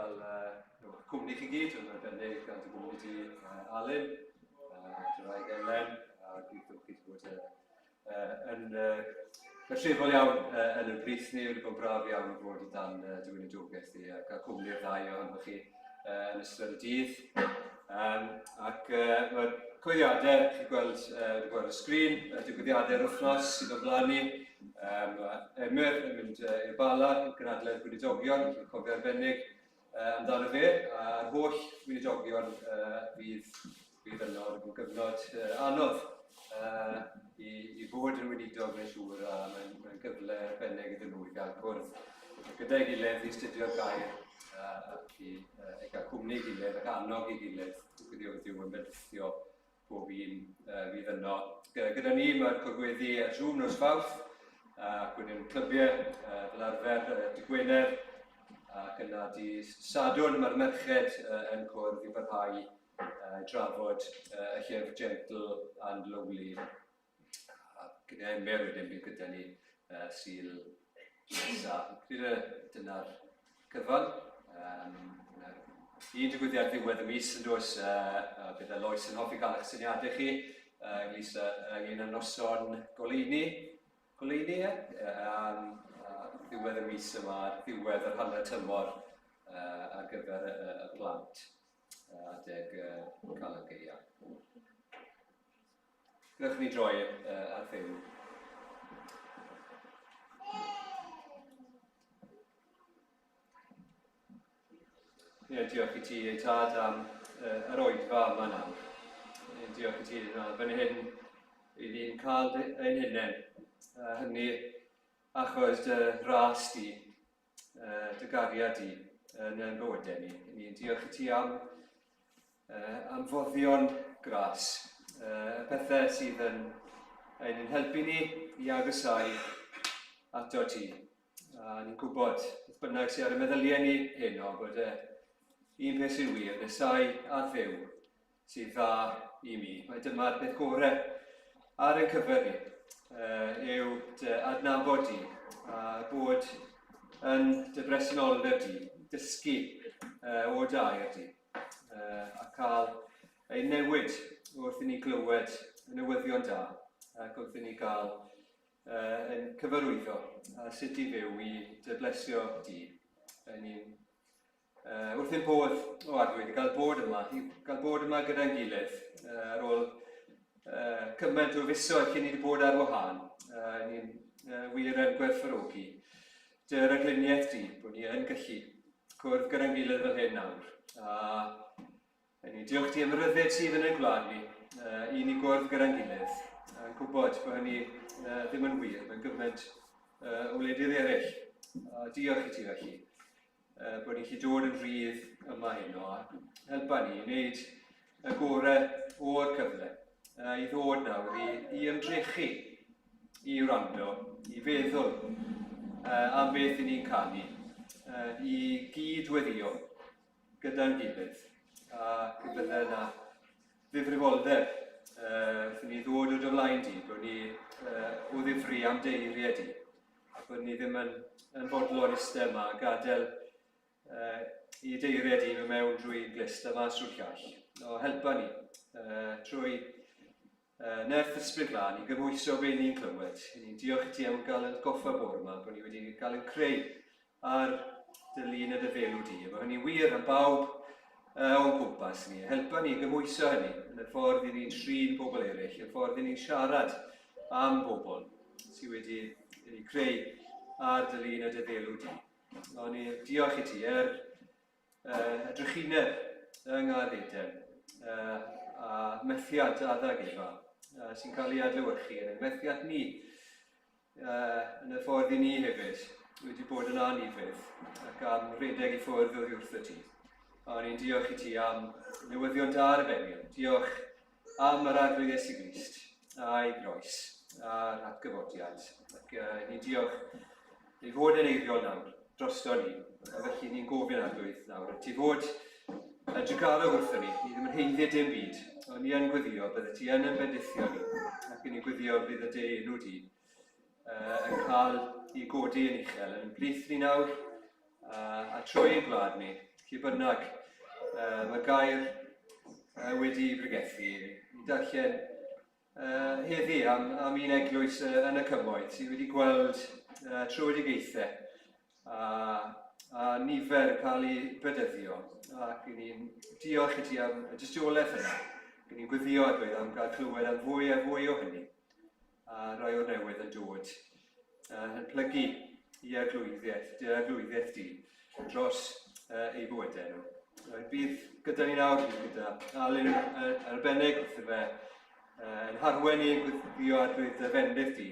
cael cwmni chi gyd, yn arbennig gan dy gwmni ti Alun, Draig Elen, a gobeithio chi wedi bod yn bertrefol iawn yn y brith ni, wedi bod braf iawn o fod o dan dywynedogaeth i, a cael cwmni'r ddau ohonoch chi yn ystod y dydd. Ac mae'r cwyddiadau, chi'n gweld y sgrin, digwyddiadau'r wythnos sydd o blaen ni. Emyr yn mynd i'r Bala, gynadledd gwynedogion, chi'n cofio arbennig amdano fe. A'r holl gwynedogion fydd yno yn gyfnod anodd i fod yn weinidog yn siŵr, a mae'n gyfle arbennig iddyn nhw i gael cwrdd gyda'i gilydd i astudio'r gair ac i gael cwmni i gilydd ac annog i gilydd. Dwi'n gwybod yn bendithio bob un fydd yno. Gyda ni mae'r cogweddi Zoom nos Fawrth, ac wedyn clybiau fel arfer dy Gwener, ac yna di Sadwrn mae'r merched yn cwrdd i barhau drafod y llyfr Gentle and Lowly. Gyda Emyr wedyn bydd gyda ni Sul nesaf. Dyna'r cyfan. Un digwyddiad ddiwedd y mis yn dos, bydd Lois yn hoffi cael eich syniadau chi, ynglys ynglyn â noson goleuni, ddiwedd y mis yma, diwedd yr hanner tymor ar gyfer y plant adeg Calan Gaeaf. Gwnewch ni droi ar fyw. Diolch i ti, ei tad, am yr oedfa yma nawr. Diolch i ti, fan hyn, i ni'n cael ein hunain. Hynny achos dy ras di, dy gariad di yn bywydau ni. Diolch i ti am foddion gras, y pethau sydd yn helpu ni i agosau ato ti. Ni'n gwybod beth bynnag sydd ar y meddyliau ni heno bod un peth sy'n wir, nesau a ddew sydd dda i mi. Mae dyma'r beth gorau ar ein cyfer ni, yw dy adnabod di, a bod yn dy bresenoldeb di, dysgu o dair di, a cael ei newid wrth i ni glywed y newyddion da, ac wrth i ni gael yn cyfarwyddo a sut i fyw i dy blesio di. Wrth i'n bodd o adwyd i gael bod yma gyda'n gilydd ar ôl cymaint o fisoedd cyn i wedi bod ar wahân. Ni'n wir yn gwerthfawrogi dy ragluniaeth di bod ni yn gallu cwrdd gyda'n gilydd fel hyn nawr. Diolch ti am y ryddid sydd yn ein gwlad ni i ni gwrdd gyda'n gilydd. Yn gwybod bod hynny ddim yn wir, mae'n gymaint o wledydd eraill. Diolch i ti felly. Bod ni'n gallu dod yn rhydd yma heno, a helpa ni i wneud y gorau o'r cyfle, i ddod nawr i ymdrechu, i wrando, i feddwl am beth i ni'n canu, i gydweddio gyda'n gilydd, a bydde yna ddifrifoldeb wrth i ni ddod o dy flaen di, bod ni o ddifri am deiriau di, a bod ni ddim yn fodlon eistedd yma a gadael i deiriau di mewn drwy glist a mas drwy'r llall. Helpa ni trwy nerth ysbryd glân i gymwyso be ni'n clywed. Ni'n diolch i ti am gael yn goffa bore yma, bod ni wedi cael yn creu ar dy lun y dy felw di. Bod hynny'n wir am bawb o'n cwmpas ni. Helpa ni gymwyso hynny yn y ffordd i ni'n trin pobl eraill, y ffordd i ni'n siarad am bobl sydd wedi creu ar dy lun y dy felw di. Ni diolch i ti drychineb yng Ngad Eden a methiad addag Efa sy'n cael ei adlewyrchu yn ein methiad ni yn y ffordd i ni hefyd wedi bod yn anifydd ac am redeg i ffwrdd oddi wrtho ti. Ni'n diolch i ti am newyddion da ar y benyl. Diolch am yr arglwydd Iesu Grist a'i groes a'r atgyfodiad. Ni'n diolch i fod yn eiriol nawr drosto ni, a felly ni'n gofyn arglwydd nawr. Ti fod yn drigaro wrtho ni ddim yn heiddi dim byd, ond ni yn gweddio bydde ti yn bendithio ni, ac yn ei gweddio bydd y de enw di yn cael ei godi yn uchel. Yn blith ni nawr, a trwy ein gwlad ni, lle bynnag mae gair wedi bregethu i darllen heddi am un eglwys yn y cymoedd sydd wedi gweld trwydigaethau a nifer cael ei bydyddio. Ac ni'n diolch i ti am y dystiolaeth yna. Ni'n gwyddio adwydd am gael clywed am fwy a fwy o hynny. A rai o'r newydd yn dod yn plygu i eglwyddiaeth di dros ei bywydau nhw. Bydd gyda ni nawr, gyda Alun arbennig wrth i fe yn harwen ni yn gwthio adwydd y fendydd di.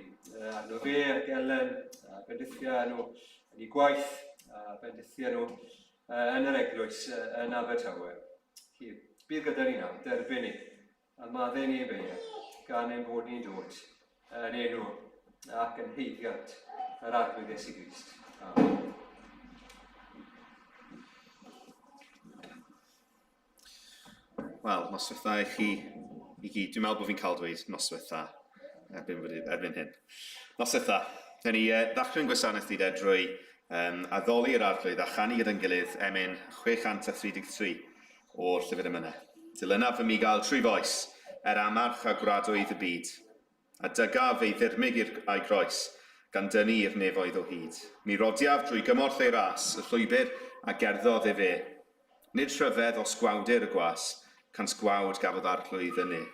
Arno fe ac Elen, a bendithia nhw yn ei gwaith, a bendithia nhw yn yr eglwys yn Abertawe. Bydd gyda ni nawr, derbyn ni, a maddau ni yn beio, gan ein bod ni'n dod yn enw ac yn heiddiant yr arglwydd Iesu Grist. Amen. Wel, noswaitha i chi i gyd. Dwi'n meddwl bod fi'n cael dweud noswaitha erbyn hyn. Noswaitha, da ni ddechrau'n gwasanaeth ni drwy addoli'r arglwydd a chanu gyda'n gilydd emyn 633 o'r llyfr Emynau. Dilynaf y mi gael trwy foes amarch a gwradwydd y byd, a dygaf ei ddirmyg a'i groes gan dynnu i'r nefoedd o hyd. Mi rodiaf drwy gymorth ei ras, y llwybr a gerddodd e fe. Nid rhyfedd o sgwawdur y gwas, can sgwawd gafodd arglwydd yn e.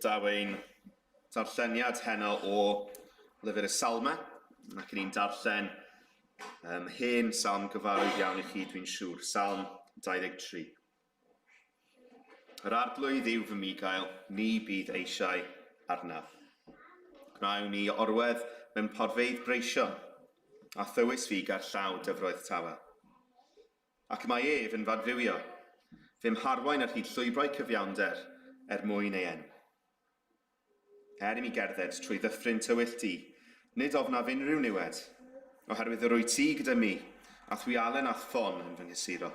Daw ein darlleniad heno o lyfr y Salma, ac ni'n darllen hen salm gyfarwydd iawn i chi, dwi'n siŵr, Salm 23. Yr arglwydd yw fy migael, ni bydd eisiau arnaf. Gwnawn ni orwedd mewn porfeydd breisio, a thywys fi gar llaw dyfroedd tawa. Ac mae ef yn fadfywio, fym harwain ar hyd llwybrau cyfiawnder mwyn ei enw. I mi gerdded trwy ddyffryn tywyll di, nid ofnaf unrhyw niwed, oherwydd yr wyt ti gyda mi, a thwy alen ath ffon yn fy nghysuro.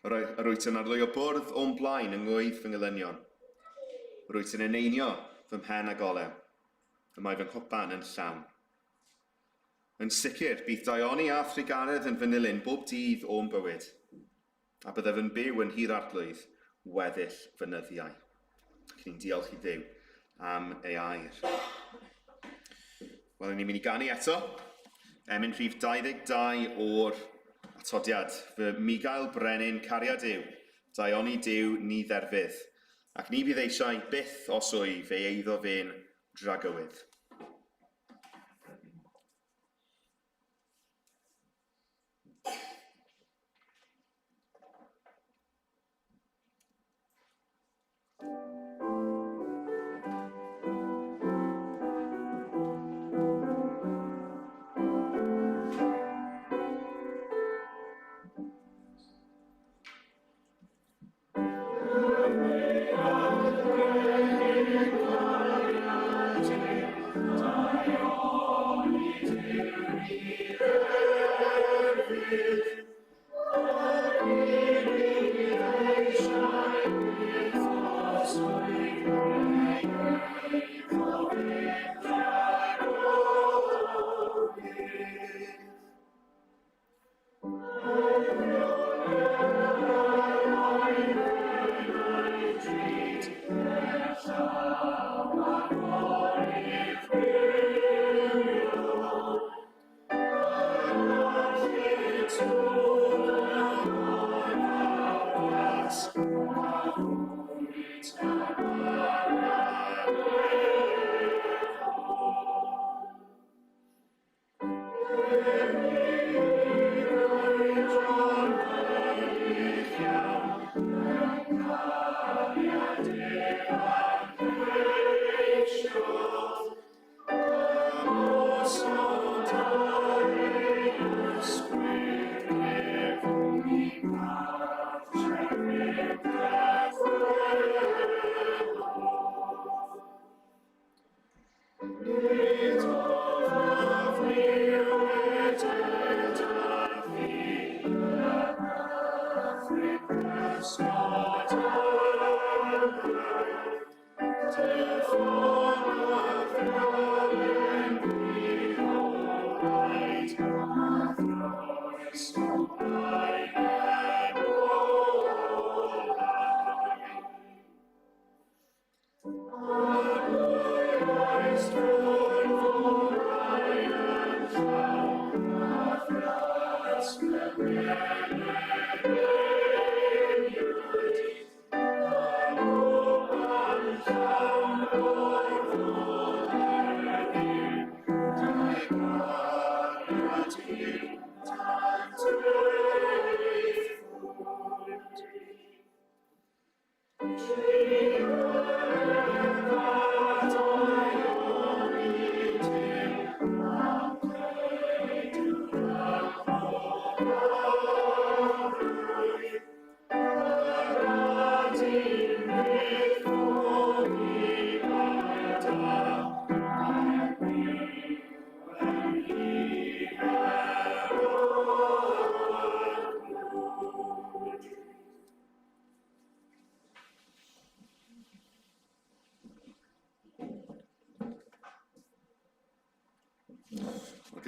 Yr wyt yn arlwyo bwrdd o'n blaen yng ngwydd fy ngelynion. Yr wyt yn eneinio fy mhen a golew, y mae fy nghwpan yn llawn. Yn sicr, bydd daioni a thrigaredd yn fy nilyn bob dydd o'n bywyd, a byddaf yn byw yn hir arglwydd, weddill fy nyddiau. Ac ni'n diolch i Dduw am ei air. Wel, ni'n mynd i ganu eto. Emyn rhif 22 o'r atodiad. Fy migael brenin cariad yw, daioni Duw ni dderfydd, ac ni bydd eisiau byth os wyf ei eiddo fe'n dragywydd.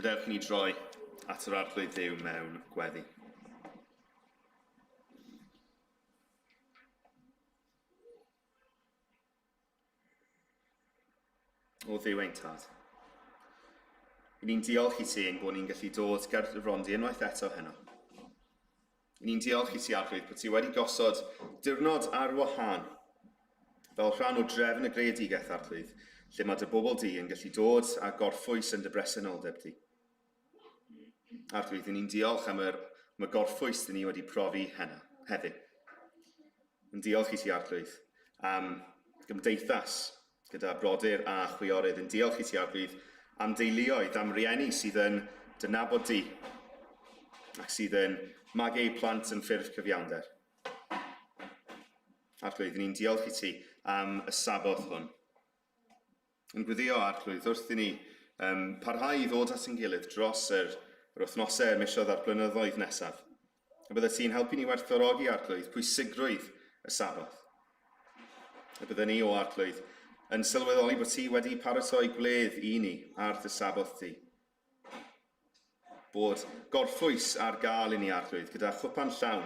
Gadewch ni droi at yr arglwydd Dduw mewn gweddi. O Dduw ein tad, i ni'n diolch i ti ein bod ni'n gallu dod ger y rondi unwaith eto heno. I ni'n diolch i ti arglwydd bod ti wedi gosod diwrnod ar wahân fel rhan o drefn y greadigaeth arglwydd, lle mae dy bobl di yn gallu dod a gorffwys yn dy bresenoldeb di. Arglwydd, ni'n diolch am y gorffwys dyn ni wedi profi heddiw. Yn diolch i ti arglwydd am gymdeithas gyda brodyr a chwiorydd. Yn diolch i ti arglwydd am deuluoedd, am rieni sydd yn dynabod di ac sydd yn magu eu plant yn ffurf cyfiawnder. Arglwydd, ni'n diolch i ti am y saboth hwn. Yn gweddio arglwydd, wrth i ni parhau i ddod at ein gilydd dros yr wythnosau misoedd a'r blynyddoedd nesaf. A bydde ti'n helpu ni werthfawrogi arglwydd pwysigrwydd y saboth. A bydde ni o arglwydd yn sylweddoli bod ti wedi paratoi gwledd i ni ar dy saboth ti. Bod gorffwys ar gael i ni arglwydd gyda chwpan llawn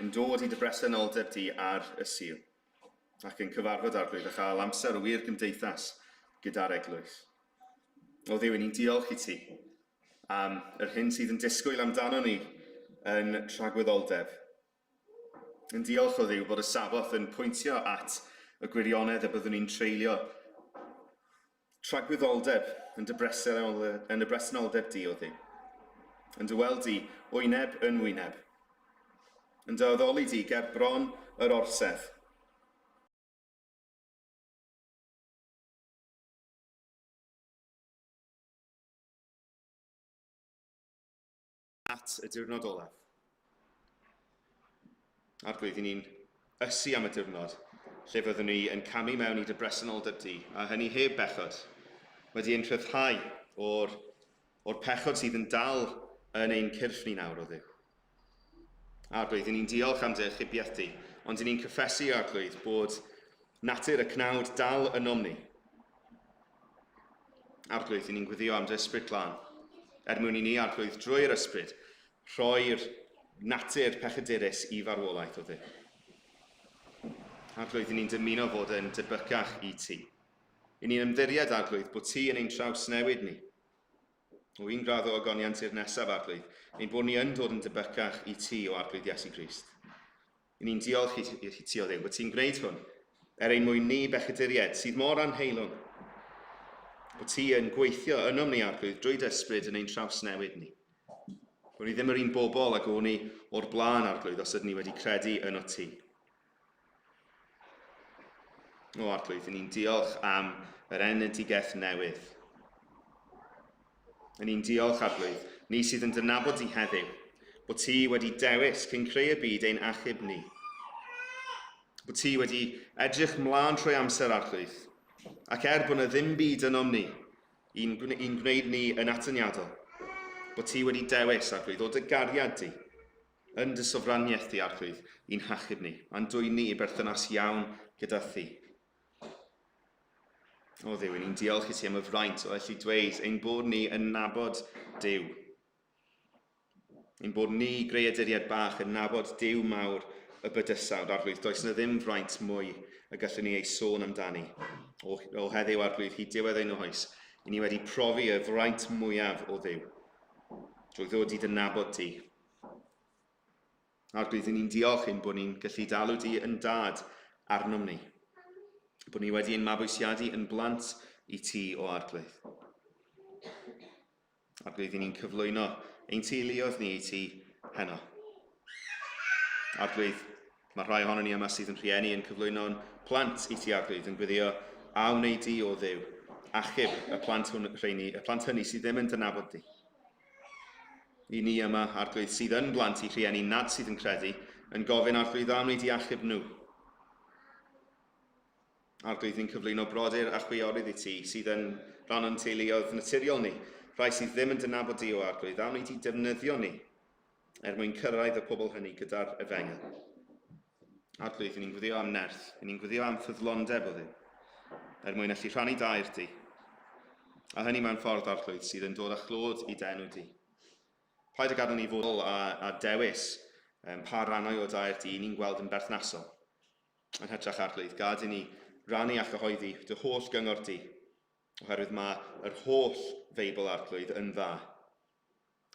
yn dod i dy bresenoldeb ti ar y Sul. Ac yn cyfarfod arglwydd a chael amser o wir gymdeithas gyda'r eglwys. O Dduw, ni'n diolch i ti am yr hyn sydd yn disgwyl amdano ni yn tragwyddoldeb. Yn diolch o Dduw bod y saboth yn pwyntio at y gwirionedd y byddwn ni'n treulio tragwyddoldeb yn dy bresenoldeb di o ddi. Yn dy weld di wyneb yn wyneb. Yn dy addoli di ger bron yr orsedd. At y diwrnod olaf. Arglwydd, i ni'n ysu am y diwrnod, lle fyddwn ni yn camu mewn i dy bresenoldeb di, a hynny heb bechod, wedi ein rhyddhau o'r pechod sydd yn dal yn ein cyrff ni nawr o ddiw. Arglwydd, i ni'n diolch am dy achubiaeth di, ond i ni'n cyffesu, Arglwydd, bod natur y cnawd dal yn ni. Arglwydd, i ni'n gweddio am dy ysbryd glân, mwyn i ni, Arglwydd, drwy'r ysbryd, rhoi'r natur pechadurus i farwolaeth o ddi. Arglwydd, i ni'n dymuno fod yn debycach i ti. I ni'n ymddiried, Arglwydd, bod ti yn ein traws newid ni. O un gradd o ogoniant i'r nesaf, Arglwydd, ein bod ni yn dod yn debycach i ti o Arglwydd Iesu Grist. I ni'n diolch i ti o ddiw bod ti'n gwneud hwn ein mwyn ni bechaduried sydd mor anheilwng. Bod ti yn gweithio ynom ni, Arglwydd, drwy dysbryd yn ein traws newid ni. Bod ni ddim yr un bobl ag o'n ni o'r blaen, Arglwydd, os ydyn ni wedi credu yno ti. O, Arglwydd, ni'n diolch am yr enedigaeth newydd. Ni'n diolch, Arglwydd, ni sydd yn dynabod ti heddiw, bod ti wedi dewis cyn creu y byd ein achub ni. Bod ti wedi edrych mlaen trwy amser, Arglwydd, ac bod na ddim byd ynom ni, i'n gwneud ni yn atyniadol, bod ti wedi dewis, Arglwydd, o dy gariad di, yn dy sofraniaeth di, Arglwydd, i'n hachub ni, a'n dwy ni berthynas iawn gyda thi. O Dduw, ni'n diolch i ti am y fraint o allu dweud ein bod ni yn nabod Duw. Ein bod ni, greaduriad bach, yn nabod Duw mawr y bydysawd, Arglwydd. Does na ddim fraint mwy y gallwn ni ei sôn amdani. O heddiw, Arglwydd, hyd diwedd ein oes, i ni wedi profi y fraint mwyaf o Dduw, drwy ddod i dynabod ti. Arglwydd, ni'n diolch ein bod ni'n gallu dalw di yn dad arnom ni. Bod ni wedi ein mabwysiadu yn blant i ti o Arglwydd. Arglwydd, ni'n cyflwyno ein teuluoedd ni i ti heno. Arglwydd, mae rhai ohono ni yma sydd yn rhieni yn cyflwyno'n plant i ti, Arglwydd, yn gweddio a wneud di o Dduw, achub y plant hynny sydd ddim yn dynabod di. I ni yma, Arglwydd, sydd yn blant i rhieni nad sydd yn credu, yn gofyn, Arglwydd, a wneud di achub nhw. Arglwydd, ni'n cyflwyno brodyr a chwiorydd i ti sydd yn rhan o'n teuluoedd naturiol ni, rhai sydd ddim yn dynabod di o Arglwydd, a wneud i defnyddio ni mwyn cyrraedd y pobl hynny gyda'r efengyl. Arglwydd, ni'n gweddio am nerth, ni'n gweddio am ffyddlondeb o Dduw, mwyn allu rhannu dair di. A hynny mewn ffordd, Arglwydd, sydd yn dod â chlod i denw di. Paid y gadael ni fod a dewis pa rannau o dair di ni'n gweld yn berthnasol. Yn hytrach, Arglwydd, gad i ni rannu a chyhoeddi dy holl gyngor di, oherwydd mae'r holl Feibl, Arglwydd, yn dda.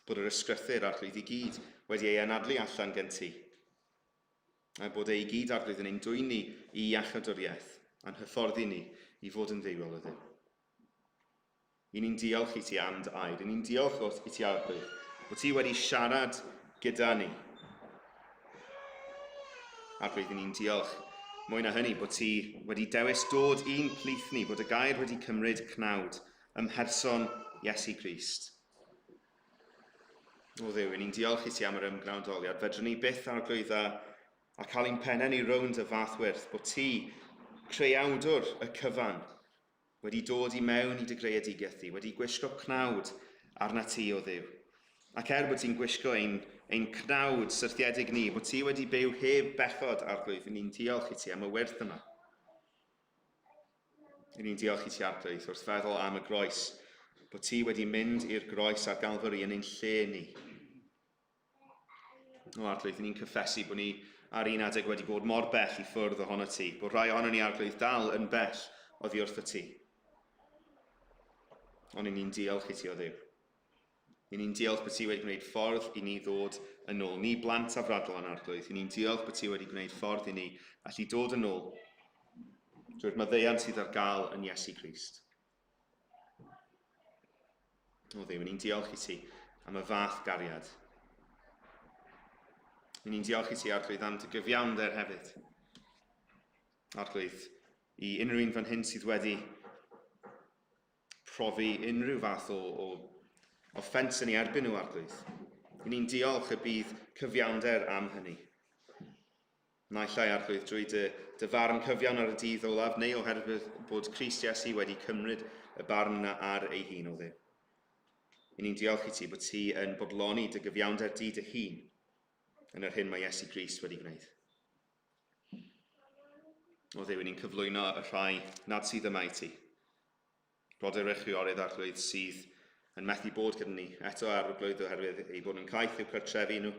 Bod yr ysgrythyr, Arglwydd, i gyd wedi ei anadlu allan gen ti. A bod ei gyd, Arglwydd, yn ein dwy'n ni i iachadwriaeth, a'n hyfforddi ni i fod yn ddiwyl o Dduw. I ni'n diolch i ti am dy air, i ni'n diolch i ti, Arglwydd, bod ti wedi siarad gyda ni. Arglwydd, i ni'n diolch mwy na hynny, bod ti wedi dewis dod un plith ni, bod y gair wedi cymryd cnawd ym mherson Iesu Grist. O Dduw, ni'n diolch i ti am yr ymgrawdoliad. Fedrwn ni byth, Arglwydd, a cael ein penen i rownd y fathwyrth, bod ti, creuawdwr y cyfan, wedi dod i mewn i dy greadigaeth ti, wedi gwisgo cnawd arna ti, o Dduw. Ac bod ti'n gwisgo ein cnawd syrthiedig ni, bod ti wedi byw heb bechod, Arglwydd, ni'n diolch i ti am y wyrth yma. Ni'n diolch i ti, Arglwydd, wrth feddwl am y groes, bod ti wedi mynd i'r groes ar Galfari yn ein lle ni. O, Arglwydd, ni'n cyffesu bod ni ar un adeg wedi bod mor bell i ffwrdd ohono ti, bod rhai ohono ni, Arglwydd, dal yn bell oddi wrth y ti. Ond ni'n diolch i ti o Dduw. Ni'n diolch bod ti wedi gwneud ffordd i ni ddod yn ôl. Ni blant a fradlon, Arglwydd. Ni'n diolch bod ti wedi gwneud ffordd i ni allu dod yn ôl drwy'r maddeuant sydd ar gael yn Iesu Grist. O Dduw, ni'n diolch i ti am y fath gariad. Ni'n diolch i ti, Arglwydd, am dy gyfiawnder hefyd. Arglwydd, i unrhyw un fan hyn sydd wedi profi unrhyw fath o offens yn ei erbyn nhw, Arglwydd. Ni'n diolch y bydd cyfiawnder am hynny. Naill ai, Arglwydd, drwy dy farn cyfiawn ar y dydd olaf, neu oherwydd bod Crist Iesu wedi cymryd y barn ar ei hun o Dduw. Ni'n diolch i ti bod ti yn bodloni dy gyfiawnder di dy hun yn yr hyn mae Iesu Grist wedi gwneud. O Dduw, ni'n cyflwyno y rhai nad sydd yma i ti. Brodyr y chwiorydd, Arglwydd, sydd yn methu bod gyda ni eto ar y blwydd oherwydd ei bod yn caeth i'w cartrefi nhw,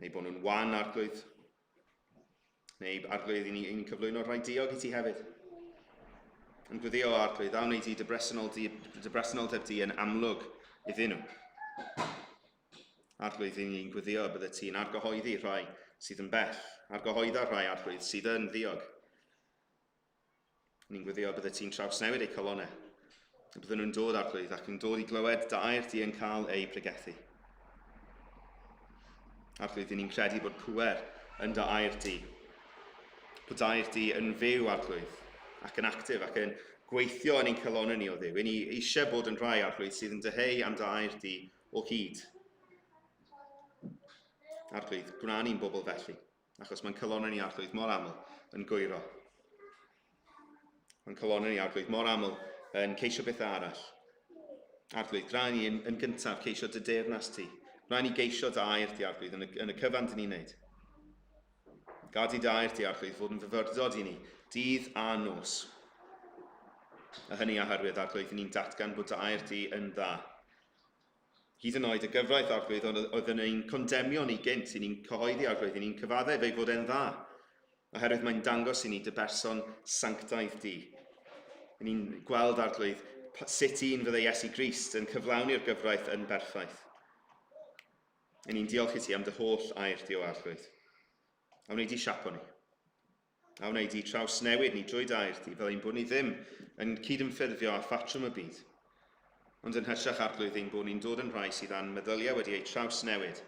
neu bod nhw'n wan, Arglwydd, neu Arglwydd, ni'n cyflwyno rhai diog i ti hefyd. Yn gweddio, Arglwydd, awn ei di dy bresenoldeb di yn amlwg iddyn nhw. Arglwydd, ni'n gweddio bydde ti'n argyhoeddi rhai sydd yn bell, argyhoedda rhai, Arglwydd, sydd yn ddiog. Ni'n gweddio bydde ti'n trawsnewid eu colonnau. Bydden nhw'n dod, Arglwydd, ac yn dod i glywed dy air di yn cael ei pregethu. Arglwydd, ni'n credu bod pwer yn dy air di. Bod dy air di yn fyw, Arglwydd, ac yn actif, ac yn gweithio yn ein colonnau ni o Dduw. Ni eisiau bod yn rhai, Arglwydd, sydd yn dyheu am dy air di o hyd. Arglwydd, gwna ni'n bobl felly, achos mae'n colonnau ni, Arglwydd, mor aml yn gwyro. Mae'n colonnau ni, Arglwydd, mor aml yn ceisio beth arall. Arglwydd, gra ni yn gyntaf ceisio dy deyrnas ti. Gra ni geisio dy air di, Arglwydd, yn y cyfan dyn ni'n neud. Gad i dy air di, Arglwydd, fod yn fyfyrdod i ni, dydd a nos. A hynny oherwydd, Arglwydd, ni'n datgan bod dy air di yn dda. Hyd yn oed y gyfraith, Arglwydd, oedd yn ein condemnio ni gynt, i ni'n cyhoeddi, Arglwydd, i ni'n cyfaddau fe fod e'n dda. Oherwydd mae'n dangos i ni dy berson sanctaidd di. Ni'n gweld, Arglwydd, sut un fydde Iesu Grist yn cyflawni'r gyfraith yn berffaith. Ni'n diolch i ti am dy holl air di o, Arglwydd. Awn ei di siapo ni. Awn ei di trawsnewid ni drwy dy air di, fel ein bod ni ddim yn cydymffurfio â ffatrwm y byd. Ond yn hytrach, Arglwydd, ein bod ni'n dod yn rhai sydd â'n meddyliau wedi eu trawsnewid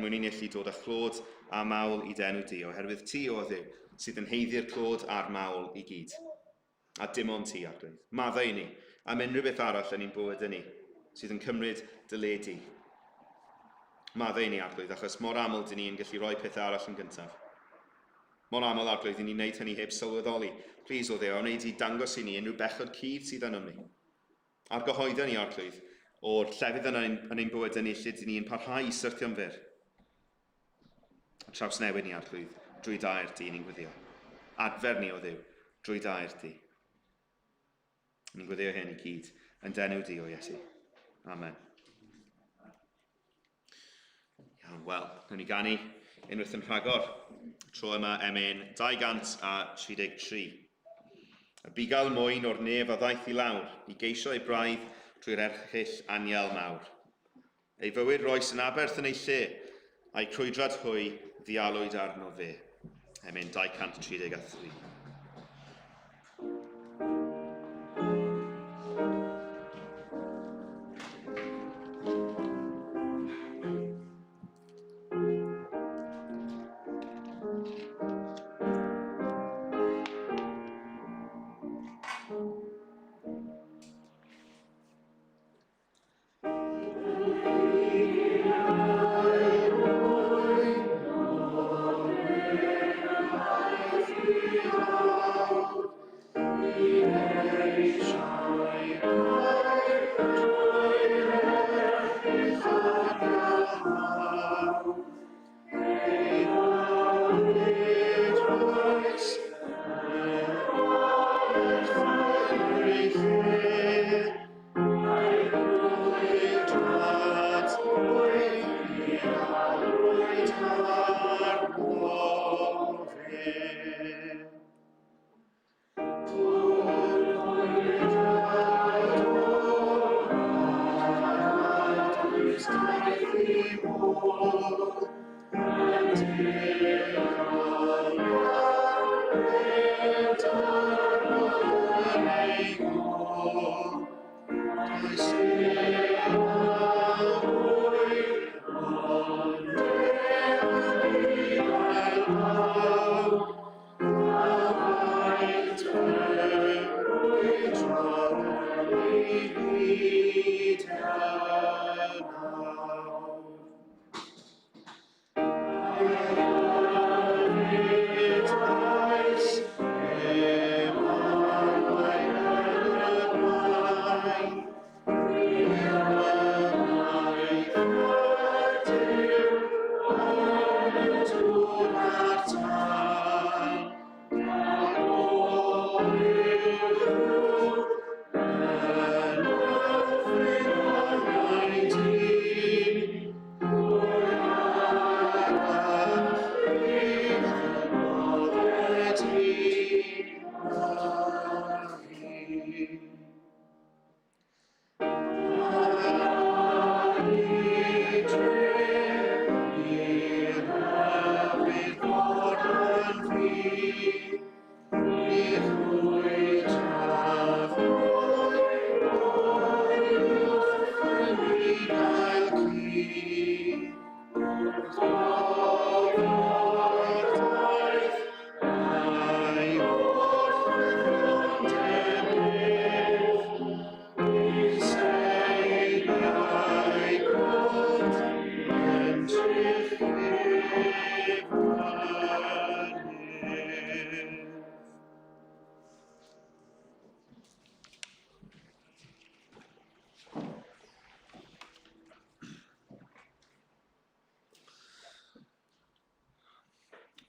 mwyn i'n allu dod â chlod a mawl i denw di, oherwydd ti o Dduw sydd yn heiddi'r clod a'r mawl i gyd. A dim ond ti, Arglwydd. Maddau ni am unrhyw beth arall yn ein bywyd ni sydd yn cymryd dy le di. Maddau ni, Arglwydd, achos mor aml dyn ni'n gallu rhoi pethau arall yn gyntaf. Mor aml, Arglwydd, ni'n gwneud hynny heb sylweddoli. Plis o Dduw, awn ei di dangos i ni unrhyw bechod cyd sydd yn ni. Argyhoedda ni, Arglwydd, o'r llefydd yn ein bywyd ni lle dyn ni'n parhau i syrthio'n fyr. Trawsnewid ni, Arglwydd, drwy dair di ni'n gweddio. Adfer ni o Dduw, drwy dair di. Ni'n gweddio hyn i gyd yn denw di o Iesu. Amen. Iawn, wel, nawn ni ganu unwaith yn rhagor. Tro yma emyn 233. Y bugail mwyn o'r nef a ddaeth i lawr, i geisio ei braidd trwy'r erchyll aniel mawr. Ei fywyd roes yn aberth yn ei lle, a'i crwydrad hwy ddialwyd arno fe. Emyn 233.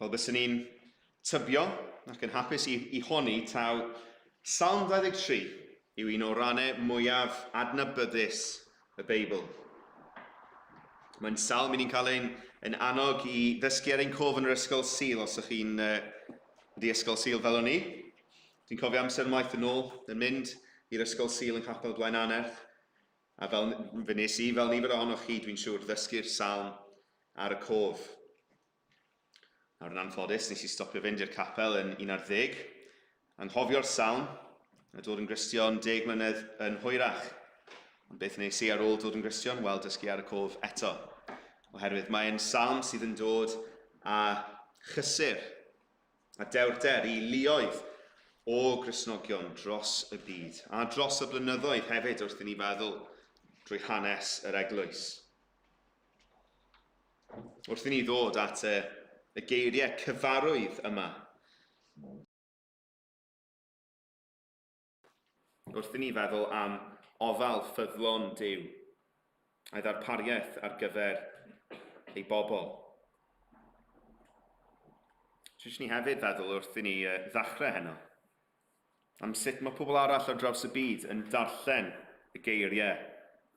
Wel, byswn ni'n tybio ac yn hapus i honni taw Salm 23 yw un o rannau mwyaf adnabyddus y Beibl. Mae'n salm i ni'n cael ein annog i ddysgu ar ein cof yn yr ysgol Sul, os ydych chi'n wedi ysgol Sul fel o'n i. Dwi'n cofio amser maith yn ôl yn mynd i'r ysgol Sul yn Capel Blaen Anerth, a fel fy nes i, fel nifer ohonoch chi, dwi'n siŵr ddysgu'r salm ar y cof. Nawr yn anffodus, nes i stopio fynd i'r capel yn 11, anghofio'r salm, a dod yn Gristion 10 mlynedd yn hwyrach. Ond beth nes i ar ôl dod yn Gristion? Wel, dysgu ar y cof eto. Oherwydd mae'n salm sydd yn dod â chysur, a dewrder i luoedd o Gristnogion dros y byd, a dros y blynyddoedd hefyd wrth i ni feddwl drwy hanes yr eglwys. Wrth i ni ddod at y geiriau cyfarwydd yma. Wrth i ni feddwl am ofal ffyddlon Duw, a'i ddarpariaeth ar gyfer ei bobl. Jyst ni hefyd feddwl wrth i ni ddechrau heno, am sut mae pobl arall ar draws y byd yn darllen y geiriau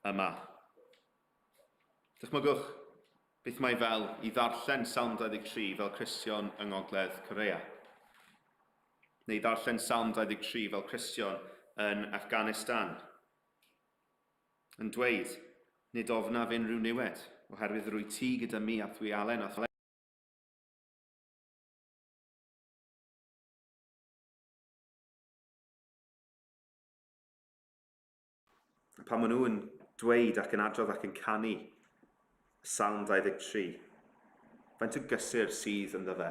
yma. Dychmygwch beth mae fel i ddarllen Salm 23 fel Cristion yng Ngogledd Corea. Neu ddarllen Salm 23 fel Cristion yn Affganistan. Yn dweud, nid ofnaf unrhyw niwed, oherwydd rwy ti gyda mi a thwy alen a thole. Pan maen nhw yn dweud ac yn adrodd ac yn canu Salm 23, faint o gysur sydd ynddo fe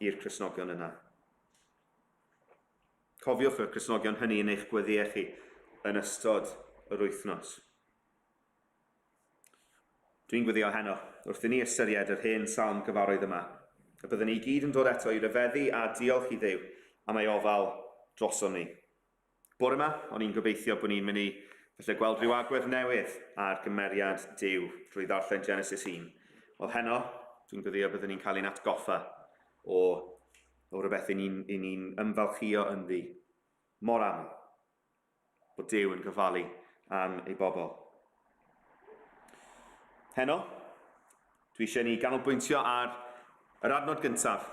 i'r Cristnogion yna. Cofiwch y Cristnogion hynny yn eich gweddiau chi yn ystod yr wythnos. Dwi'n gweddio heno wrth i ni ystyried yr hen salm gyfarwydd yma, a byddwn ni gyd yn dod eto i ryfeddu a diolch i Dduw am ei ofal droson ni. Bore yma, o'n i'n gobeithio bod ni'n mynd i felly gweld rhyw agwedd newydd ar gymeriad Duw drwy ddarllen Genesis 1. Wel heno, dwi'n gweddio byddwn ni'n cael ein atgoffa o rhywbeth i ni'n ymfalchio ynddi mor aml, bod Duw yn gofalu am ei bobl. Heno, dwi eisiau ni ganolbwyntio ar yr adnod gyntaf,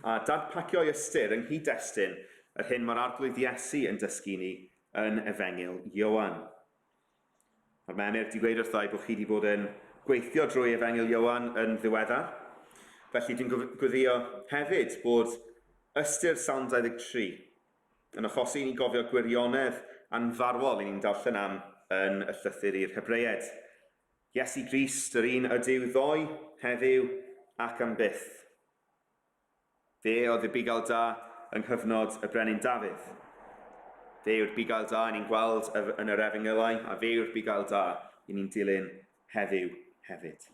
a dadpacio i ystyr yng nghyd-destun yr hyn mae'r arglwydd Iesu yn dysgu ni yn Efengyl Ioan. Mae'r memyr wedi gweud wrtha i bod chi wedi bod yn gweithio drwy Efengyl Ioan yn ddiweddar. Felly dwi'n gweddio hefyd bod ystyr Salm 23 yn achosi ni gofio gwirionedd anfarwol i ni'n darllen am yn y llythyr i'r Hebreaid. Iesu Grist, yr un ydyw ddoe, heddiw ac am byth. Fe oedd y bugail da yng nghyfnod y brenin Dafydd. Fe yw'r bugail da ni'n gweld yn yr Efengylau, a fe yw'r bugail da i ni'n dilyn heddiw hefyd.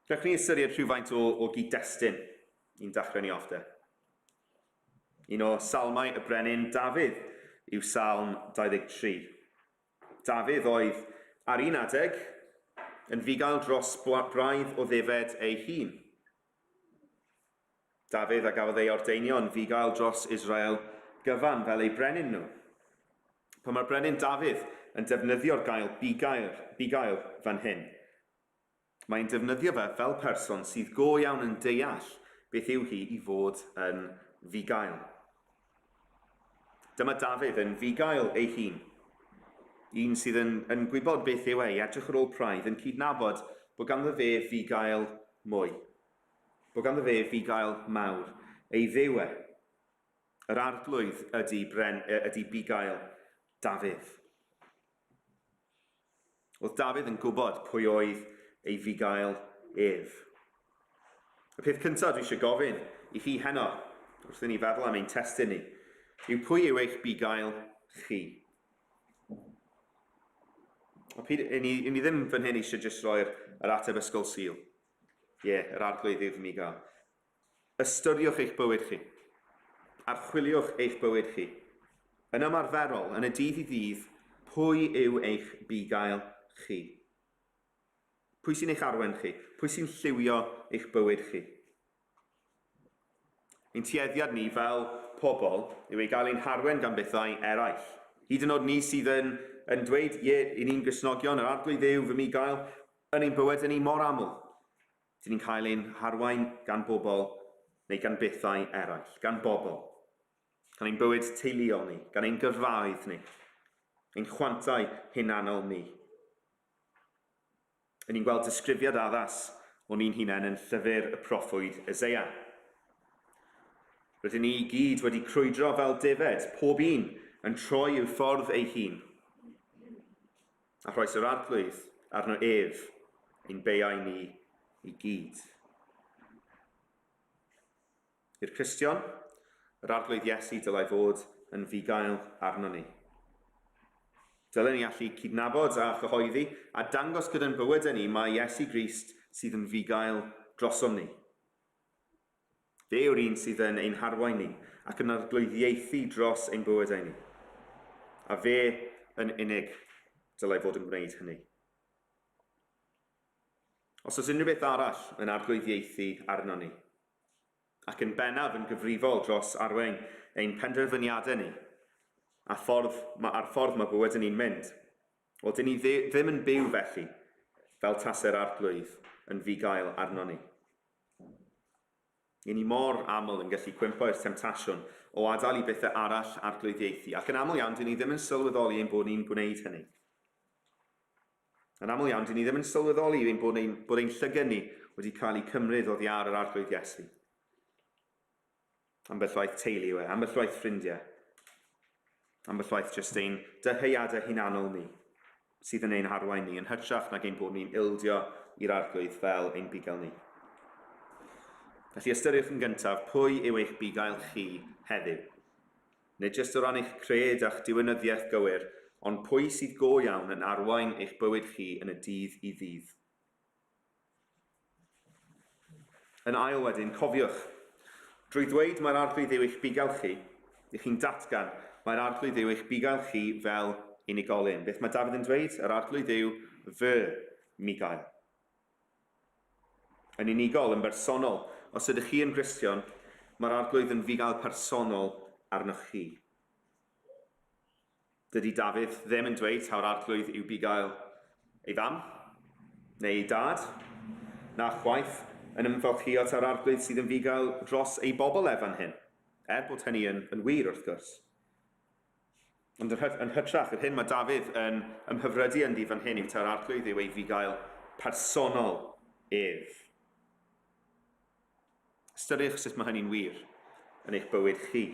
Rhaid ni ystyried rhywfaint o gyd-destun i'n dechrau ni ofte. Un o salmau y brenin Dafydd yw Salm 23. Dafydd oedd ar un adeg yn fugail dros braidd o ddefed ei hun. Dafydd a gafodd ei ordeinio yn fugail dros Israel gyfan fel ei brenin nhw. Pan mae'r brenin Dafydd yn defnyddio'r gael bugail fan hyn, mae'n defnyddio fe fel person sydd go iawn yn deall beth yw hi i fod yn fugail. Dyma Dafydd yn fugail ei hun, un sydd yn gwybod beth yw ei edrych ar ôl praidd, yn cydnabod bod ganddo fe fugail mwy, bod ganddo fe fugail mawr, ei dduw e. Yr arglwydd ydy bugail Dafydd. Oedd Dafydd yn gwybod pwy oedd ei fugail ef. Y peth cyntaf dwi eisiau gofyn i chi heno, wrth i ni feddwl am ein testyn ni, yw pwy yw eich bugail chi? I ni ddim fan hyn eisiau jyst roi'r ateb ysgol sul. Yr arglwydd yw fy fugail. Ystyriwch eich bywyd chi. Archwiliwch eich bywyd chi. Yn ymarferol, yn y dydd i ddydd, pwy yw eich bugail chi? Pwy sy'n eich arwen chi? Pwy sy'n lliwio eich bywyd chi? Ein tueddiad ni fel pobl yw ei gael ein harwen gan bethau eraill. Hyd yn oed ni sydd yn dweud, i ni'n Gristnogion, yr arglwydd yw fy fugail, yn ein bywyd yn ei mor aml. Dyn ni'n cael ein harwain gan bobl neu gan bethau eraill, gan bobl. Gan ein bywyd teuluol ni, gan ein gyrfaoedd ni, ein chwantau hunanol ni. Yn ni'n gweld disgrifiad addas o'n ni'n hunain yn llyfr y proffwyd Eseia. Rydyn ni i gyd wedi crwydro fel defed, pob un yn troi i'w ffordd ei hun. A rhoes yr arglwydd arno ef ein beiau ni i gyd. I'r Cristion, yr arglwydd Iesu dylai fod yn fugail arno ni. Dylen ni allu cydnabod a chyhoeddi a dangos gyda'n bywydau ni mae Iesu Grist sydd yn fugail drosom ni. Fe yw'r un sydd yn ein harwain ni ac yn arglwyddiaethu dros ein bywydau ni. A fe yn unig dylai fod yn gwneud hynny. Os oes unrhyw beth arall yn arglwyddiaethu arno ni, ac yn bennaf yn gyfrifol dros arwain ein penderfyniadau ni, a'r ffordd mae bywyd ni'n mynd, wel, dyn ni ddim yn byw felly, fel tase'r arglwydd yn fugail arno ni. I ni mor aml yn gallu cwympo i'r temtasiwn o adael i bethau arall arglwyddiaethu, ac yn aml iawn, dyn ni ddim yn sylweddoli ein bod ni'n gwneud hynny. Yn aml iawn, dyn ni ddim yn sylweddoli ein bod ein llygad ni wedi cael ei cymryd oddi ar yr arglwydd Iesu. Ambell waith teulu e, ambell waith ffrindiau, ambell waith jyst ein dyheuadau hunanol ni, sydd yn ein harwain ni, yn hytrach nag ein bod ni'n ildio i'r arglwydd fel ein bugail ni. Felly ystyriwch yn gyntaf pwy yw eich bugail chi heddiw. Nid jyst o ran eich cred a'ch diwynyddiaeth gywir, ond pwy sydd go iawn yn arwain eich bywyd chi yn y dydd i ddydd. Yn ail wedyn, cofiwch, drwy ddweud mae'r arglwydd yw eich bugail chi, ych chi'n datgan mae'r arglwydd yw eich bugail chi fel unigolyn. Beth mae Dafydd yn dweud? Yr arglwydd yw fy mugail. Yn unigol, yn bersonol, os ydych chi yn Gristion, mae'r arglwydd yn fugail personol arnoch chi. Dydy Dafydd ddim yn dweud taw'r arglwydd yw bugail ei fam, neu ei dad, na chwaith yn ymfalchio taw'r arglwydd sydd yn fugail dros ei bobl efan hyn, bod hynny yn wir wrth gwrs. Ond yn hytrach, yr hyn mae Dafydd yn ymhyfrydu ynddi fan hyn yw taw'r arglwydd yw ei fugail personol ef. Ystyriwch sut mae hynny'n wir yn eich bywyd chi.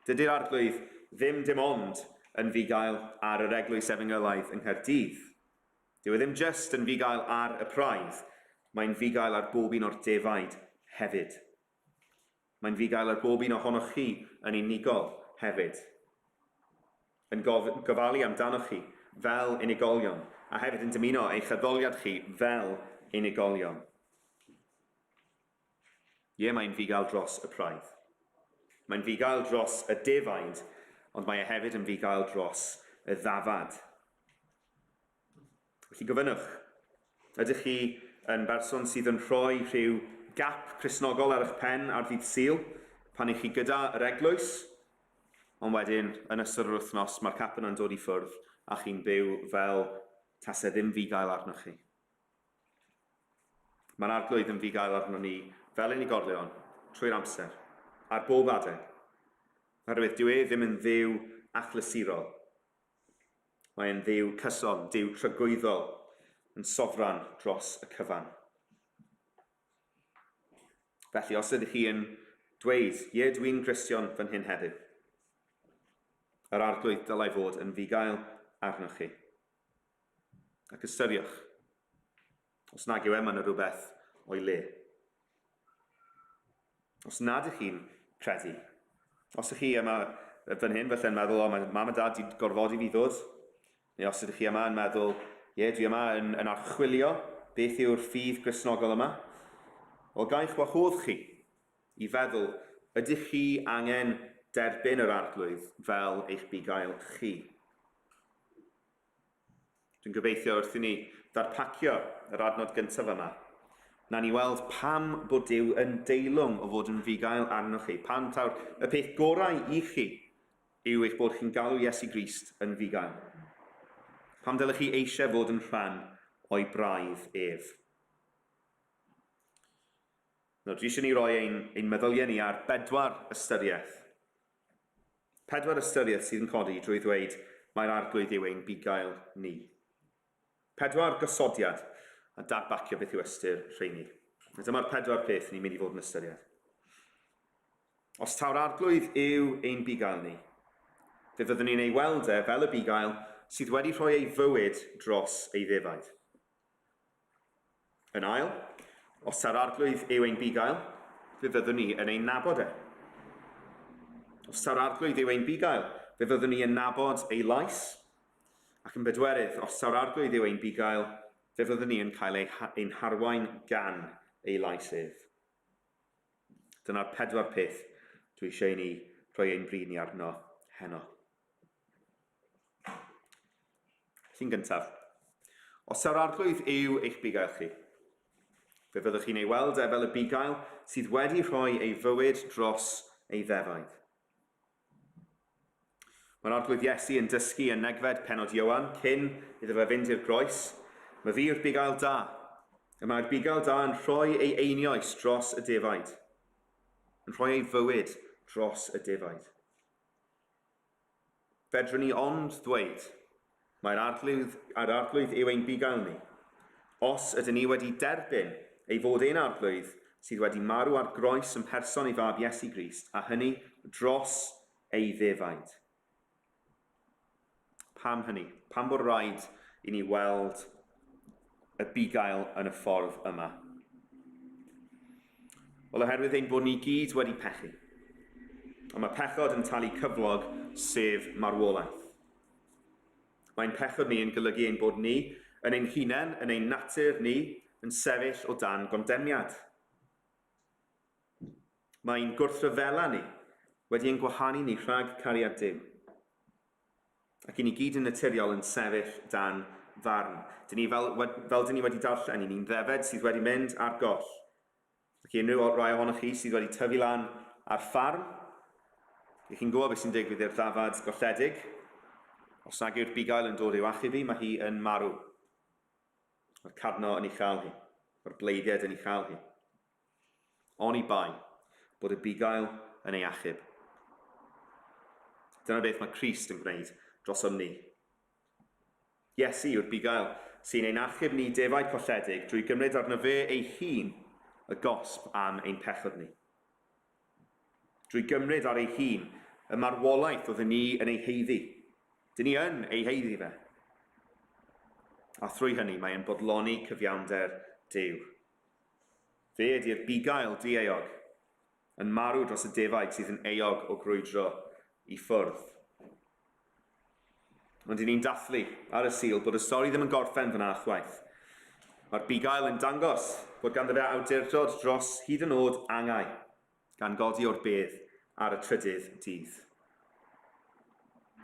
Dydy'r arglwydd ddim dim ond yn fugail ar yr eglwys Efengylaidd yng Nghaerdydd. Dyw e ddim jyst yn fugail ar y praidd, mae'n fugail ar bob un o'r defaid hefyd. Mae'n fugail ar bob un ohonoch chi yn unigol hefyd. Yn gofalu amdanoch chi fel unigolion, a hefyd yn dymuno eich addoliad chi fel unigolion. Mae'n fugail dros y praidd. Mae'n fugail dros y defaid, ond mae e hefyd yn fugail dros y ddafad. Felly gofynnwch, ydych chi yn berson sydd yn rhoi rhyw gap Cristnogol ar eich pen ar ddydd Sul, pan ych chi gyda yr eglwys, ond wedyn yn ystod yr wythnos mae'r cap yna'n dod i ffwrdd a chi'n byw fel tasau ddim fugail arnoch chi. Mae'r arglwydd yn fugail arno ni fel unigolion, trwy'r amser, ar bob adeg. Oherwydd, dyw e ddim yn dduw achlysurol. Mae'n dduw cyson, dduw trygwyddol, yn sofran dros y cyfan. Felly, os ydych chi yn dweud, ie, dwi'n Gristion fan hyn heddiw, yr arglwydd dylai fod yn fugail arnoch chi. Ac ystyriwch, os nag yw yma rhywbeth o'i le. Os nad ych chi'n credu, os ych chi yma fan hyn felly'n meddwl, o, mae mam a dad wedi gorfodi fi ddod, neu os ydych chi yma yn meddwl, ie, dwi yma yn archwilio beth yw'r ffydd Gristnogol yma, wel gai'ch wahodd chi i feddwl, ydych chi angen derbyn yr arglwydd fel eich bugail chi? Dwi'n gobeithio wrth i ni ddarpacio yr adnod gyntaf yma, na ni weld pam bod Duw yn deilwng o fod yn fugail arnoch chi. Pam taw'r y peth gorau i chi yw eich bod chi'n galw Iesu Grist yn fugail. Pam dylech chi eisiau fod yn rhan o'i braidd ef. Dwi eisiau ni roi ein meddyliau ni ar 4 ystyriaeth. 4 ystyriaeth sydd yn codi drwy ddweud mae'r arglwydd yw ein bugail ni. 4 gosodiad a dadbacio beth yw ystyr rheini. Dyma'r 4 peth ni'n mynd i fod yn ystyried. Os taw'r arglwydd yw ein bugail ni, fe fyddwn ni'n ei weld fel y bugail sydd wedi rhoi ei fywyd dros ei ddefaid. Yn ail, os taw'r arglwydd yw ein bugail, fe fyddwn ni yn ei nabod e. Os taw'r arglwydd yw ein bugail, fe fyddwn ni yn nabod ei lais, ac yn bedwerydd, os taw'r arglwydd yw ein bugail, fe fyddwn ni yn cael ein harwain gan ei lais ef. Dyna'r 4 peth dwi eisiau i ni rhoi ein brin ni arno heno. Llun gyntaf. Os taw'r arglwydd yw eich bugail chi, fe fyddwch chi'n ei weld fel y bugail sydd wedi rhoi ei fywyd dros ei ddefaid. Mae'r arglwydd Iesu yn dysgu yn negfed pennod Ioan cyn iddo fe fynd i'r groes. Mae fi'r bugail da. Y mae'r bugail da yn rhoi ei einioes dros y defaid. Yn rhoi ei fywyd dros y defaid. Fedrwn ni ond ddweud mae'r arglwydd yw ein bugail ni, os ydyn ni wedi derbyn ei fod ein arglwydd sydd wedi marw ar groes yn person ei fab Iesu Grist, a hynny dros ei ddefaid. Pam hynny? Pam bod rhaid i ni weld y bugail yn y ffordd yma? Wel, oherwydd ein bod ni gyd wedi pechu. A mae pechod yn talu cyflog sef marwolaeth. Mae'n pechod ni yn golygu ein bod ni, yn ein hunain, yn ein natur ni, yn sefyll o dan gondemniad. Mae'n gwrthryfela ni wedi ein gwahanu ni rhag cariad Duw. Ac i ni gyd yn naturiol yn sefyll dan farn. Fel dyn ni wedi darllen, ni'n ddefed sydd wedi mynd ar goll. Ac i unrhyw rai ohonoch chi sydd wedi tyfu lan ar ffarm, i chi'n gwybod beth sy'n digwydd i'r ddafad golledig. Os nag yw'r bugail yn dod i'w achubu, mae hi yn marw. Mae'r cadno yn ei chael hi. Mae'r bleiddiad yn ei chael hi. Oni bai bod y bugail yn ei achub. Dyna beth mae Crist yn gwneud drosom ni. Iesu yw'r bugail sy'n ein achub ni defaid colledig drwy gymryd arno fe ei hun y gosb am ein pechod ni. Drwy gymryd ar ei hun y marwolaeth oedden ni yn ei heiddi. Dyn ni yn ei heiddi fe. A thrwy hynny mae e'n bodloni cyfiawnder Duw. Fe ydy'r bugail di-eog, yn marw dros y defaid sydd yn eog o grwydro i ffwrdd. Ond ni'n dathlu ar y sil bod y stori ddim yn gorffen fyna chwaith. Mae'r bugail yn dangos bod ganddo fe awdurdod dros hyd yn oed angau, gan godi o'r bedd ar y trydydd dydd.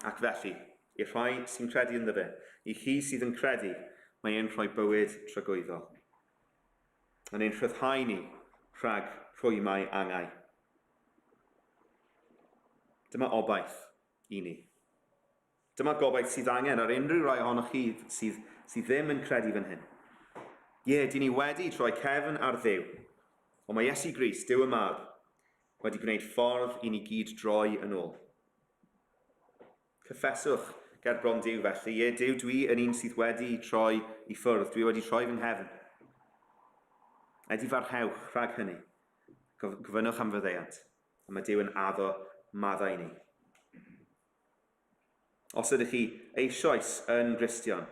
Ac felly, i'r rhai sy'n credu ynddo fe, i chi sydd yn credu, mae e'n rhoi bywyd tragwyddol. Yn ein rhyddhau ni rhag rhwymau angau. Dyma obaith i ni. Dyma gobaith sydd angen ar unrhyw rai ohonoch chi sydd ddim yn credu fan hyn. Ie, dyn ni wedi troi cefn ar Dduw, ond mae Iesu Grist, Duw y Mab, wedi gwneud ffordd i ni gyd droi yn ôl. Cyffeswch ger bron Duw felly, ie, Duw, dwi yn un sydd wedi troi i ffwrdd, dwi wedi troi fy nghefn. Edifarhewch rhag hynny. Gofynnwch am fyddeiant, a mae Duw yn addo maddau ni. Os ydych chi eisoes yn Gristion,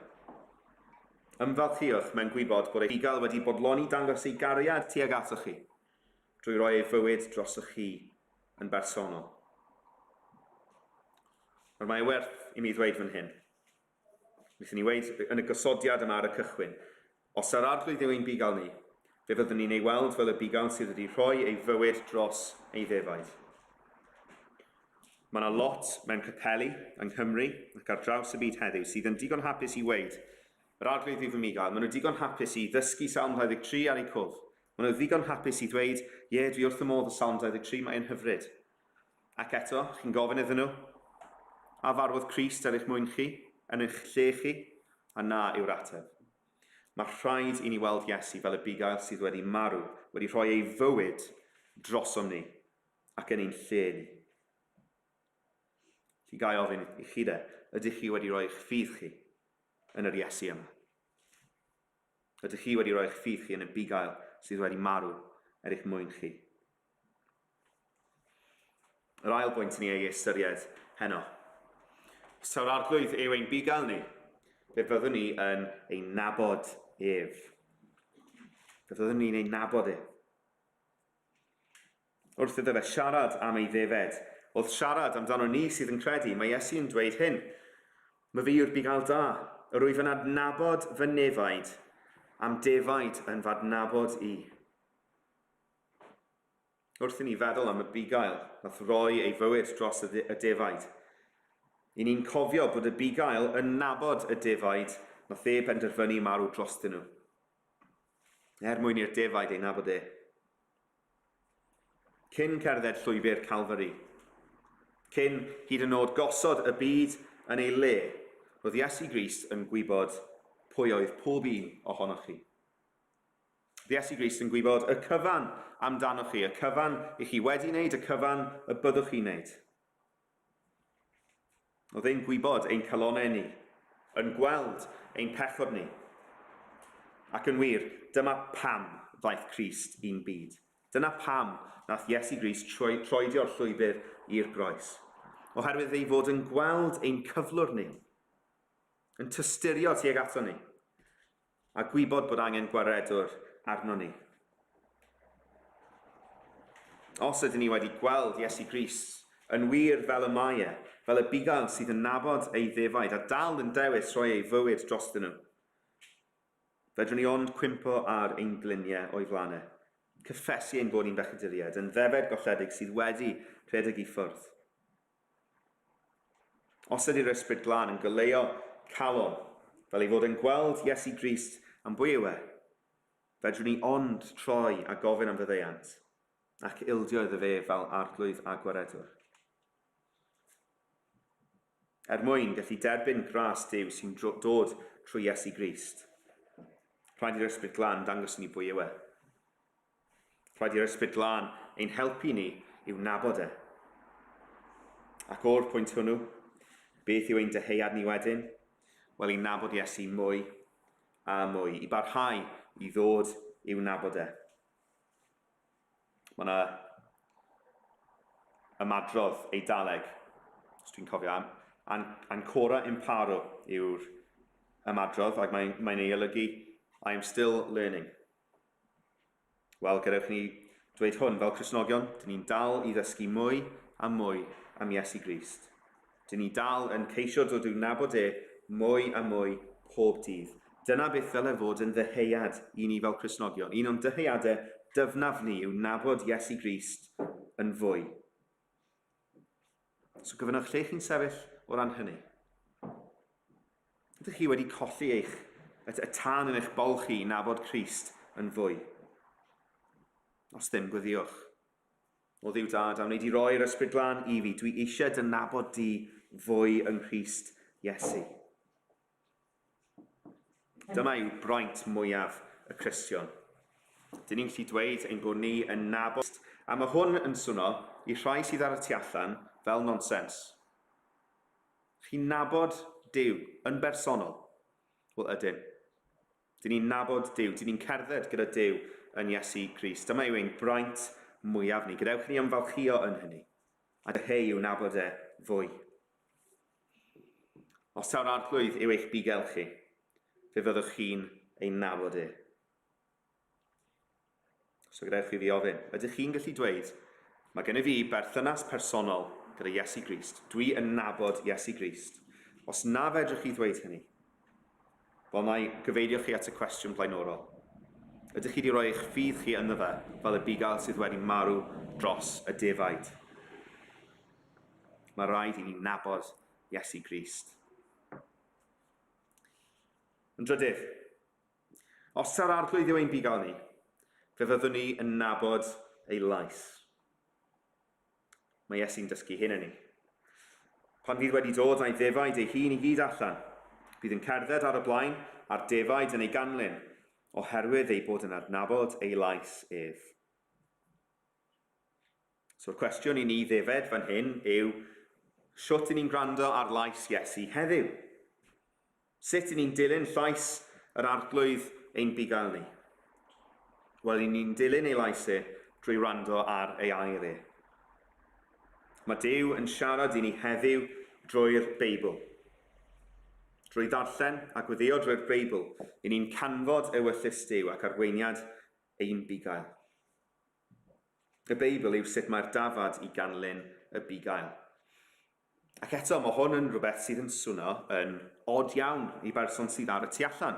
ymfalchiwch mewn gwybod bod eich bugail wedi bodloni dangos ei gariad tuag atoch chi, drwy roi ei fywyd drosoch chi yn bersonol. Ond mae werth i mi ddweud fan hyn. Wnaethon ni weid yn y gosodiad yma ar y cychwyn, os yr arglwydd yw ein bugail ni, fe fyddwn ni'n ei weld fel y bugail sydd wedi rhoi ei fywyd dros ei ddefaid. Mae yna lot mewn capeli yng Nghymru ac ar draws y byd heddiw sydd yn digon hapus i weid yr arglwydd yw fy bugail. Maen nhw digon hapus i ddysgu Salm 23 ar eu cwf. Maen nhw digon hapus i ddweud, dwi wrth y modd y Salm 23, mae'n hyfryd. Ac eto, chi'n gofyn iddyn nhw, a farwodd Crist ar eich mwyn chi, yn eich lle chi, a na yw'r ateb. Mae rhaid i ni weld Iesu fel y bugail sydd wedi marw, wedi rhoi ei fywyd drosom ni ac yn ein lle ni. Chi gai ofyn i chi ydych chi wedi rhoi eich ffydd chi yn yr Iesu yma? Ydych chi wedi rhoi eich ffydd chi yn y bugail sydd wedi marw er eich mwyn chi? Yr ail bwynt ni ei ystyried heno. Os taw'r arglwydd yw ein bugail ni, fe fyddwn ni yn ei nabod ef. Fe fyddwn ni'n ei nabod ef. Wrth iddo fe siarad am ei ddefed, oedd siarad amdano ni sydd yn credu, mae Iesu yn dweud hyn. Mae fi yw'r bugail da, yr wyf yn adnabod fy nefaid, am defaid yn fadnabod i. Wrth i ni feddwl am y bugail, nath roi ei fywyd dros y defaid. I ni'n cofio bod y bugail yn nabod y defaid nath e benderfynu marw drostyn nhw. Er mwyn i'r defaid ei nabod e. Cyn cerdded llwybr Calvary, cyn hyd yn oed gosod y byd yn ei le, roedd Iesu Grist yn gwybod pwy oedd pob un ohonoch chi. Iesu Grist yn gwybod y cyfan amdanoch chi, y cyfan i chi wedi wneud, y cyfan y byddwch chi'n wneud. Oedd e'n gwybod ein calonau ni, yn gweld ein pechod ni. Ac yn wir, dyma pam ddaeth Crist i'n byd. Dyna pam nath Iesu Grist troedio'r llwybr i'r groes. Oherwydd ei fod yn gweld ein cyflwr ni, yn tysturio tuag ato ni, a gwybod bod angen gwaredwr arno ni. Os ydyn ni wedi gweld Iesu Grist yn wir fel y mae e, fel y bugail sydd yn nabod ei ddefaid a dal yn dewis rhoi ei fywyd drostyn nhw. Fedrwn ni ond cwympo ar ein gliniau o'i flanau, cyffesu ein bod ni'n bechaduriaid, yn ddefed golledig sydd wedi rhedeg i ffwrdd. Os ydy'r ysbryd glân yn goleuo calon, fel ei fod yn gweld Iesu Grist am bwy yw e, fedrwn ni ond troi a gofyn am fyddeiant, ac ildio iddo fe fel arglwydd a gwaredwr. Er mwyn gallu derbyn gras Duw sy'n dod trwy Iesu Grist, rhaid i'r ysbryd glân dangos ni bwy yw e. Rhaid i'r ysbryd glân ein helpu ni i'w nabod e. Ac o'r pwynt hwnnw, beth yw ein deheuad ni wedyn? Wel, i nabod Iesu mwy a mwy, i barhau i ddod i'w nabod e. Mae yna ymadrodd Eidaleg, os dwi'n cofio am, Ancora imparo yw'r ymadrodd, ac mae'n ei olygu, I am still learning. Wel, gadewch ni dweud hwn fel Cristnogion, dyn ni'n dal i ddysgu mwy a mwy am Iesu Grist. Dyn ni dal yn ceisio dod i'w nabod e mwy a mwy pob dydd. Dyna beth ddylai fod yn ddeheuad i ni fel Cristnogion. Un o'n deheuadau dyfnaf ni yw nabod Iesu Grist yn fwy. So gofynnwch lle chi'n sefyll o ran hynny. Ydych chi wedi colli y tân yn eich bol chi i nabod Crist yn fwy? Os ddim, gwyddiwch. O Dduw Dad, am wneud i roi'r ysbryd glân i fi, dwi eisiau dy nabod di fwy yng Nghrist Iesu. Dyma yw braint mwyaf y Cristion. Dyn ni'n gallu dweud ein bod ni yn nabod, a mae hwn yn swno i rhai sydd ar y tu allan fel nonsens. Chi'n nabod Duw yn bersonol? Wel, ydyn. Dyn ni'n nabod Duw, dyn ni'n cerdded gyda Duw yn Iesu Grist. Dyma yw ein braint mwyaf ni. Gadewch ni ymfalchio yn hynny, a dyheu i'w nabod e fwy. Os taw'r arglwydd yw eich bugel chi, fe fyddwch chi'n ein nabod e. So gadewch i fi ofyn, ydych chi'n gallu dweud, mae gen i fi berthynas personol gyda Iesu Grist. Dwi yn nabod Iesu Grist. Os na fedrwch chi ddweud hynny, wel mae gyfeirio chi at y cwestiwn blaenorol. Ydych chi wedi rhoi eich ffydd chi ynddo fe fel y bugail sydd wedi marw dros y defaid? Mae rhaid i ni nabod Iesu Grist. Yn drydydd, os ta'r arglwydd yw ein bugail ni, fe fyddwn ni yn nabod ei lais. Mae Iesu'n dysgu hyn yn ni. Pan fydd wedi dod a'i defaid ei hun i gyd allan, bydd yn cerdded ar y blaen a'r defaid yn ei ganlyn, oherwydd ei bod yn adnabod ei lais ef. So'r cwestiwn i ni ddefed fan hyn yw, sut ni'n gwrando ar lais Iesu heddiw? Sut ni'n dilyn llais yr arglwydd ein bugail ni? Wel, ni'n dilyn ei lais e drwy wrando ar ei air e. Mae Duw yn siarad i ni heddiw drwy'r Beibl. Drwy ddarllen a gweddïo drwy'r Beibl, i ni'n canfod ewyllys Duw ac arweiniad ein bugail. Y Beibl yw sut mae'r dafad i ganlyn y bugail. Ac eto, mae hwn yn rhywbeth sydd yn swnio yn od iawn i berson sydd ar y tu allan.